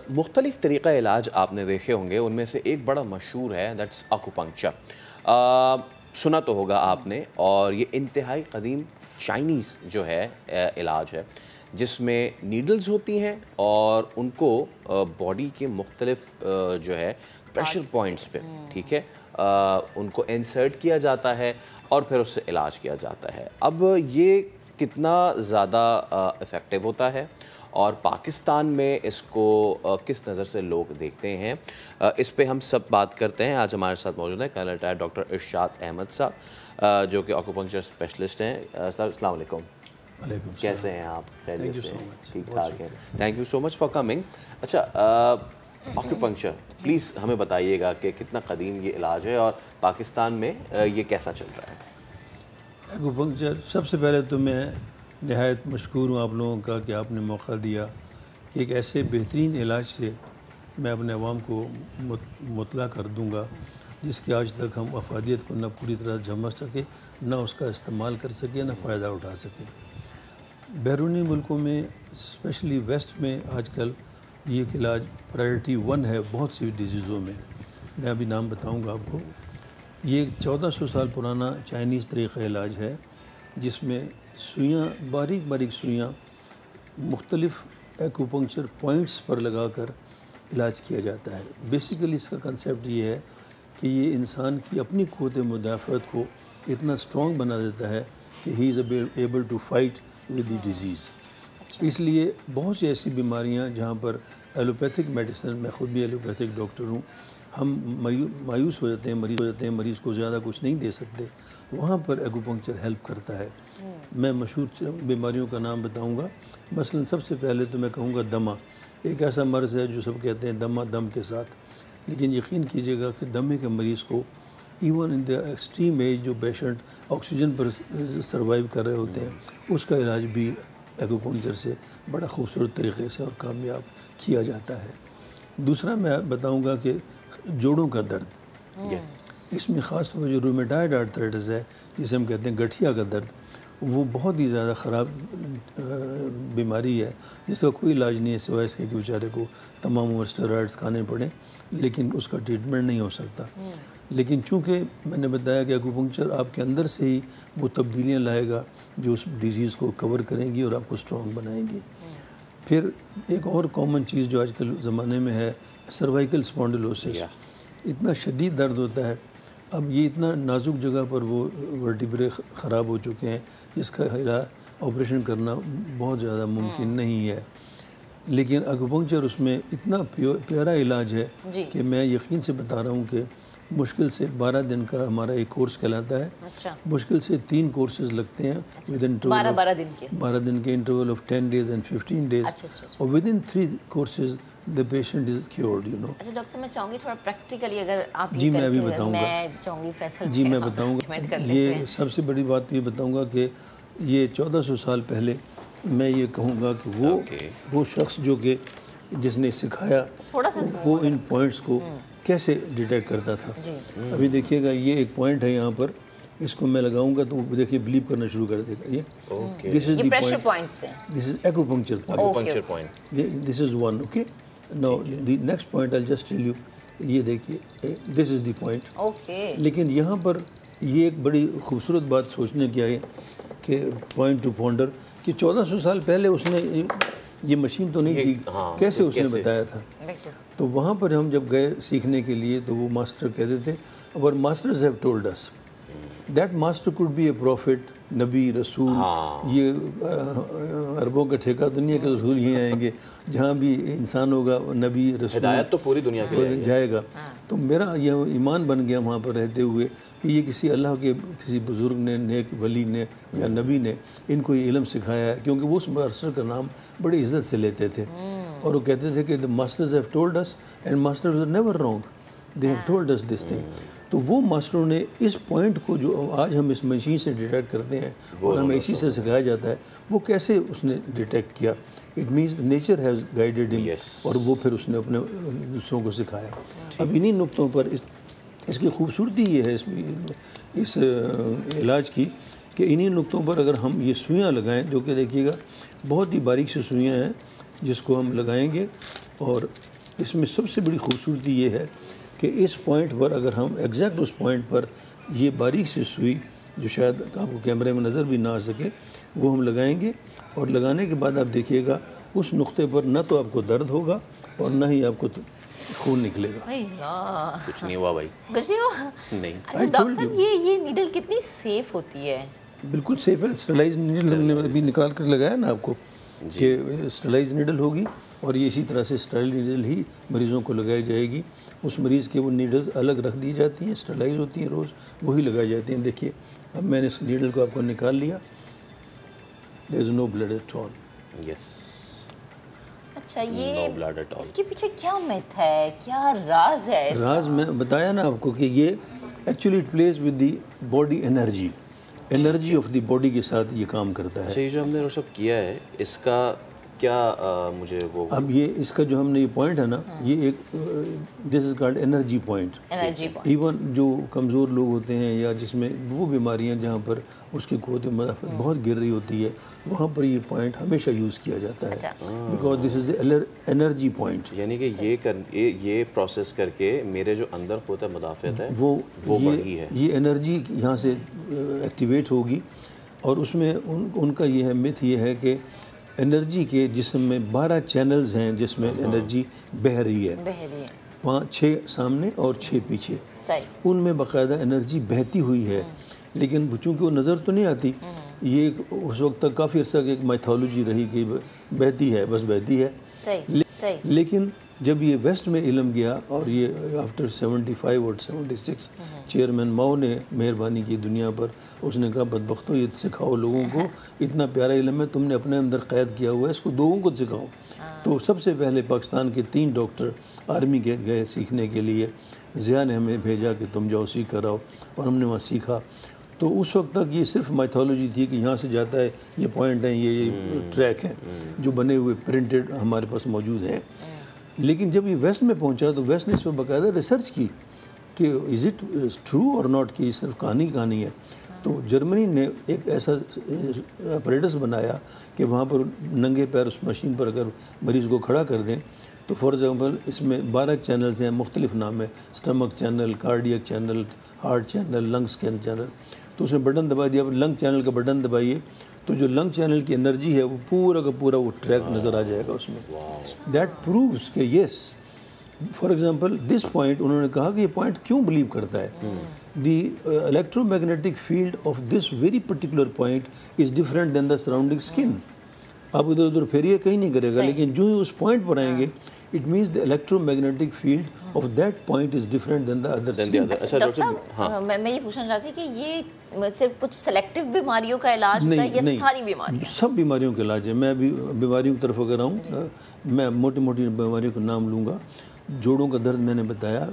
مختلف طریقہ علاج آپ نے دیکھے ہوں گے، ان میں سے ایک بڑا مشہور ہے دیٹس آکوپنکچر. سنا تو ہوگا آپ نے، اور یہ انتہائی قدیم چائنیز جو ہے علاج ہے، جس میں نیڈلز ہوتی ہیں اور ان کو باڈی کے مختلف جو ہے پریشر پوائنٹس پہ، ٹھیک ہے، ان کو انسرٹ کیا جاتا ہے اور پھر اس سے علاج کیا جاتا ہے. اب یہ کتنا زیادہ افیکٹو ہوتا ہے اور پاکستان میں اس کو کس نظر سے لوگ دیکھتے ہیں، اس پہ ہم سب بات کرتے ہیں. آج ہمارے ساتھ موجود ہیں کل ریٹائرڈ ڈاکٹر ارشاد احمد صاحب، جو کہ آکوپنکچر اسپیشلسٹ ہیں. سر السلام علیکم. وعلیکم. کیسے ہیں آپ؟ خیریت سے ہیں؟ ٹھیک ٹھاک ہیں. شکریہ. Thank you so much for coming. اچھا، آکوپنکچر پلیز ہمیں بتائیے گا کہ کتنا قدیم یہ علاج ہے اور پاکستان میں یہ کیسا چل رہا ہے؟ ایکوپنکچر سب سے پہلے تو میں نہایت مشکور ہوں آپ لوگوں کا کہ آپ نے موقع دیا کہ ایک ایسے بہترین علاج سے میں اپنے عوام کو مطلع کر دوں گا جس کے آج تک ہم افادیت کو نہ پوری طرح جمع سکے، نہ اس کا استعمال کر سکے، نہ فائدہ اٹھا سکے. بیرونی ملکوں میں اسپیشلی ویسٹ میں آج کل یہ ایک علاج پرائرٹی 1 ہے بہت سی ڈیزیزوں میں. میں ابھی نام بتاؤں گا آپ کو. یہ 1400 سال پرانا چائنیز طریقہ علاج ہے جس میں سوئیاں، باریک باریک سوئیاں مختلف ایکوپنکچر پوائنٹس پر لگا کر علاج کیا جاتا ہے. بیسیکلی اس کا کنسیپٹ یہ ہے کہ یہ انسان کی اپنی قوت مدافعت کو اتنا اسٹرانگ بنا دیتا ہے کہ he is able to fight with the disease. اس لیے بہت سی ایسی بیماریاں جہاں پر ایلوپیتھک میڈیسن، میں خود بھی ایلوپیتھک ڈاکٹر ہوں، ہم مایوس ہو جاتے ہیں، مریض کو زیادہ کچھ نہیں دے سکتے، وہاں پر ایکوپنکچر ہیلپ کرتا ہے. میں مشہور بیماریوں کا نام بتاؤں گا. مثلا سب سے پہلے تو میں کہوں گا دمہ. ایک ایسا مرض ہے جو سب کہتے ہیں دمہ دم کے ساتھ، لیکن یقین کیجیے گا کہ دمے کے مریض کو even in the extreme age جو پیشنٹ آکسیجن پر سروائیو کر رہے ہوتے ہیں، اس کا علاج بھی ایکوپنکچر سے بڑا خوبصورت طریقے سے اور کامیاب کیا جاتا ہے. دوسرا میں بتاؤں گا کہ جوڑوں کا درد. اس میں خاص طور پر جو رومیٹائڈ آرتھرائٹس ہے، جسے ہم کہتے ہیں گٹھیا کا درد، وہ بہت ہی زیادہ خراب بیماری ہے جس کا کوئی علاج نہیں ہے سوائے اس کے کہ بیچارے کو تمام عمر اسٹیرائڈس کھانے پڑیں، لیکن اس کا ٹریٹمنٹ نہیں ہو سکتا. لیکن چونکہ میں نے بتایا کہ ایکوپنکچر آپ کے اندر سے ہی وہ تبدیلیاں لائے گا جو اس ڈیزیز کو کور کریں گی اور آپ کو اسٹرانگ بنائیں گی. پھر ایک اور کامن چیز جو آج کل زمانے میں ہے، سروائیکل اسپونڈلوسس. اتنا شدید درد ہوتا ہے. اب یہ اتنا نازک جگہ پر وہ ورٹیبرے خراب ہو چکے ہیں جس کا آپریشن کرنا بہت زیادہ ممکن نہیں ہے. لیکن ایکوپنکچر اس میں اتنا پیارا علاج ہے کہ میں یقین سے بتا رہا ہوں کہ مشکل سے 12 دن کا ہمارا ایک کورس کہلاتا ہے. مشکل سے 3 کورسز لگتے ہیں ود ان 12 دن کے interval of 10 days and 15 days. اور with in 3 courses the patient is cured, you know. اچھا ڈاکٹر صاحب، میں چاہوں گی تھوڑا پریکٹیکلی اگر آپ جی میں ابھی بتاؤں گا. میں چاہوں گی فیصل جی میں بتاؤں گا. یہ سب سے بڑی بات یہ بتاؤں گا کہ یہ 1400 سال پہلے میں یہ کہوں گا کہ وہ شخص جو کہ جس نے سکھایا وہ ان پوائنٹس کو کیسے ڈیٹیکٹ کرتا تھا. ابھی دیکھیے گا یہ ایک پوائنٹ ہے یہاں پر، اس کو میں لگاؤں گا تو وہ دیکھیے بلیو کرنا شروع کر دے گا. یہ this is the point, this is acupuncture point, this is 1. Okay, now the next point I just tell you. یہ دیکھیے دس از دی پوائنٹ. لیکن یہاں پر یہ ایک بڑی خوبصورت بات سوچنے کی آئی کہ پوائنٹ ٹو پونڈر کہ 1400 سال پہلے اس نے یہ مشین تو نہیں تھی، کیسے اس نے بتایا تھا. تو وہاں پر ہم جب گئے سیکھنے کے لیے تو وہ ماسٹر کہتے تھے our masters have told us that master could be a prophet, نبی، رسول. یہ عربوں کا ٹھیکہ تو نہیں ہے کہ رسول یہیں آئیں گے، جہاں بھی انسان ہوگا نبی رسول ہدایت تو پوری دنیا کے لیے جائے گا. تو میرا یہ ایمان بن گیا وہاں پر رہتے ہوئے کہ یہ کسی اللہ کے کسی بزرگ نے، نیک ولی نے یا نبی نے ان کو یہ علم سکھایا ہے، کیونکہ وہ اس ماسٹر کا نام بڑی عزت سے لیتے تھے اور وہ کہتے تھے کہ the masters have told us and masters are never wrong, they have told us this thing. تو وہ ماسٹروں نے اس پوائنٹ کو جو آج ہم اس مشین سے ڈیٹیکٹ کرتے ہیں اور ہمیں اسی سے سکھایا جاتا ہے، وہ کیسے اس نے ڈیٹیکٹ کیا. It means nature has guided ہم، اور وہ پھر اس نے اپنے دوسروں کو سکھایا. اب انہی نقطوں پر اس کی خوبصورتی یہ ہے اس علاج کی کہ انہی نقطوں پر اگر ہم یہ سوئیاں لگائیں، جو کہ دیکھیے گا بہت ہی باریک سی سوئیاں ہیں جس کو ہم لگائیں گے اور اس میں سب سے بڑی خوبصورتی یہ ہے کہ اس پوائنٹ پر اگر ہم ایگزیکٹ اس پوائنٹ پر یہ باریک سی سوئی جو شاید آپ کو کیمرے میں نظر بھی نہ آ سکے وہ ہم لگائیں گے، اور لگانے کے بعد آپ دیکھیے گا اس نقطے پر نہ تو آپ کو درد ہوگا اور نہ ہی آپ کو خون نکلے گا۔ کچھ نہیں ہوا بھائی، کچھ نہیں ہوا؟ نہیں۔ ڈاکٹر صاحب یہ نیڈل کتنی سیف ہوتی ہے؟ بالکل سیف ہے، اسٹرلائز نیڈل ہم نے ابھی نکال کر لگایا نا آپ کو کہ اسٹرلائز نیڈل ہوگی، اور یہ اسی طرح سے اسٹرائل نیڈل ہی مریضوں کو لگائی جائے گی۔ اس مریض کے وہ نیڈلز الگ رکھ دی جاتی ہیں، اسٹرلائز ہوتی ہیں، روز وہی لگائی جاتی ہیں۔ دیکھیے اب میں نے اس نیڈل کو آپ کو نکال لیا، دیر از نو بلڈ ایٹ آل۔ یس، اچھا، یہ نو بلڈ ایٹ آل۔ اس کے پیچھے کیا میتھ ہے، کیا راز ہے؟ راز میں بتایا نا آپ کو کہ یہ actually it please with the body energy of the body کے ساتھ یہ کام کرتا ہے۔ اچھا، یہ جو ہم نے سب کیا ہے اس کا کیا مجھے وہ اب یہ اس کا جو ہم نے یہ پوائنٹ ہے نا، یہ ایک this is called energy point. Even جو کمزور لوگ ہوتے ہیں یا جس میں وہ بیماریاں جہاں پر اس کی قوت مدافعت بہت گر رہی ہوتی ہے، وہاں پر یہ پوائنٹ ہمیشہ یوز کیا جاتا ہے، because this is energy point. یعنی کہ یہ پروسیس کر کے میرے جو اندر قوت مدافعت ہے وہ بڑھی ہے، یہ انرجی یہاں سے ایکٹیویٹ ہوگی، اور اس میں ان کا یہ ہے میتھ یہ ہے کہ انرجی کے جسم میں 12 چینلز ہیں جس میں انرجی بہہ رہی ہے، 6 سامنے اور 6 پیچھے، ان میں باقاعدہ انرجی بہتی ہوئی ہے، لیکن چونکہ وہ نظر تو نہیں آتی، یہ اس وقت تک کافی عرصہ کی ایک میتھولوجی رہی کہ بہتی ہے، بس بہتی ہے۔ لیکن جب یہ ویسٹ میں علم گیا اور یہ آفٹر 75 اور 76 چیئرمین ماؤ نے مہربانی کی دنیا پر، اس نے کہا بدبختوں یہ سکھاؤ لوگوں کو، اتنا پیارا علم ہے تم نے اپنے اندر قید کیا ہوا ہے، اس کو لوگوں کو سکھاؤ۔ تو سب سے پہلے پاکستان کے 3 ڈاکٹر آرمی کے گئے سیکھنے کے لیے، ضیاء نے ہمیں بھیجا کہ تم جاؤ سیکھ کر آؤ، اور ہم نے وہاں سیکھا۔ تو اس وقت تک یہ صرف میتھولوجی تھی کہ یہاں سے جاتا ہے، یہ پوائنٹ ہیں، یہ ٹریک ہیں جو بنے ہوئے پرنٹڈ ہمارے پاس موجود ہیں۔ لیکن جب یہ ویسٹ میں پہنچا تو ویسٹ نے اس پر باقاعدہ ریسرچ کی کہ از اٹ ٹرو اور ناٹ، کہ یہ صرف کہانی ہے۔ تو جرمنی نے ایک ایسا اپریٹس بنایا کہ وہاں پر ننگے پیر اس مشین پر اگر مریض کو کھڑا کر دیں تو فار ایگزامپل اس میں 12 چینلز ہیں، مختلف نام ہے، stomach channel, cardiac channel, heart channel, lungs کے چینل۔ تو اس نے بٹن دبا دیا، لنگ چینل کا بٹن دبائیے تو جو لنگ چینل کی انرجی ہے وہ پورا کا پورا وہ ٹریک نظر آ جائے گا اس میں۔ دیٹ پرووز کہ یس، فار ایگزامپل دس پوائنٹ، انہوں نے کہا کہ یہ پوائنٹ کیوں بلیو کرتا ہے، the electromagnetic field of this very particular point is different than the surrounding skin. آپ ادھر ادھر پھیریے کہیں نہیں کرے گا، لیکن جو ہی اس پوائنٹ پر آئیں گے it means the electromagnetic field of that point is different than the other skin۔ Doctor صاحب میں یہ پوچھنا چاہتی کہ یہ صرف کچھ سلیکٹیو بیماریوں کا علاج ہوتا ہے یا ساری بیماریاں؟ سب بیماریوں کا علاج ہے۔ میں ابھی بیماریوں کی طرف اگر آؤں، میں موٹی موٹی بیماریوں کا نام لوں گا۔ جوڑوں کا درد میں نے بتایا،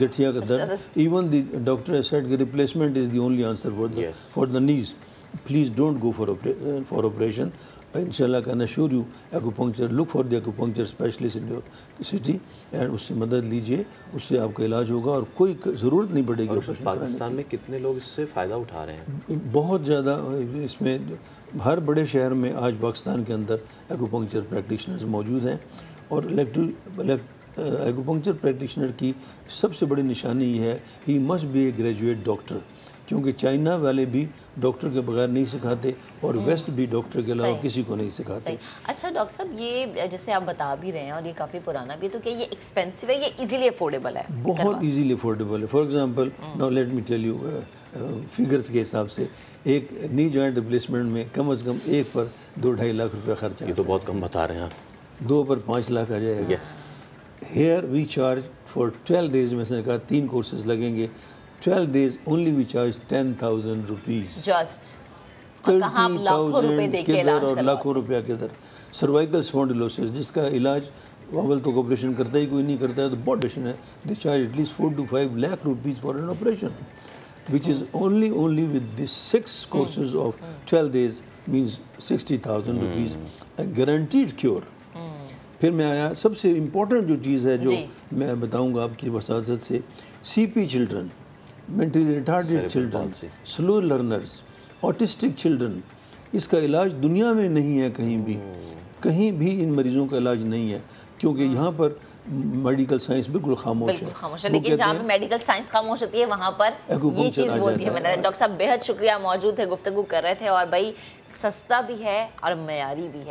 گٹھیا کا درد، even the doctor has said کہ replacement is the only answer for the knees, please don't go for operation. انشاءاللہ can assure you acupuncture, look for the acupuncture specialist in your city and اس سے مدد لیجیے، اس سے آپ کا علاج ہوگا اور کوئی ضرورت نہیں پڑے گی۔ پاکستان میں کتنے لوگ اس سے فائدہ اٹھا رہے ہیں؟ بہت زیادہ، اس میں ہر بڑے شہر میں آج پاکستان کے اندر ایکوپنکچر پریکٹیشنرز موجود ہیں، اور ایکوپنکچر پریکٹیشنر کی سب سے بڑی نشانی یہ ہے he must be a graduate doctor, کیونکہ چائنا والے بھی ڈاکٹر کے بغیر نہیں سکھاتے اور ویسٹ بھی ڈاکٹر کے علاوہ کسی کو نہیں سکھاتے۔ اچھا ڈاکٹر صاحب، یہ جیسے آپ بتا بھی رہے ہیں اور یہ کافی پرانا بھی ہے، تو کیا یہ ایکسپینسو ہے یا ایزیلی افورڈیبل ہے؟ بہت ایزیلی افورڈیبل ہے۔ For example now let me tell you figures کے حساب سے ایک نی جوائنٹ ریپلیسمنٹ میں کم از کم ایک پر 2-2.5 لاکھ روپے خرچ ہے۔ یہ تو بہت کم بتا رہے ہیں آپ۔ 2 پر 5 لاکھ آ جائے گا۔ Here we charge for 12 days، میں نے کہا 3 کورسز لگیں گے، 12 days only we charge 10,000 rupees۔ Just 30,000 کدھر اور لاکھوں روپیہ کدھر۔ سروائیکل اسپونڈیلوسس جس کا علاج اول تو آپریشن کرتا ہی کوئی نہیں کرتا ہے تو بہت ڈیشن ہے، they charge at least 4 to 5 lakh rupees for an operation which is only with these 6 courses of 12 days means 60,000 rupees a guaranteed cure۔ پھر میں آیا سب سے امپورٹنٹ جو چیز ہے جو میں بتاؤں گا آپ کی وساطت سے، سی پی چلڈرن، مینٹلی ریٹارڈیڈ چلڈرن، سلو لرنرز، آٹسٹک چلڈرن، اس کا علاج دنیا میں نہیں ہے کہیں بھی ان مریضوں کا علاج نہیں ہے۔ کیونکہ یہاں پر میڈیکل سائنس بالکل خاموش ہے، لیکن جہاں پہ میڈیکل سائنس خاموش ہوتی ہے وہاں پر یہ چیز بولتی ہے. ڈاکٹر صاحب بے حد شکریہ، موجود ہے، گفتگو کر رہے تھے، اور بھائی سستا بھی ہے اور معیاری بھی ہے.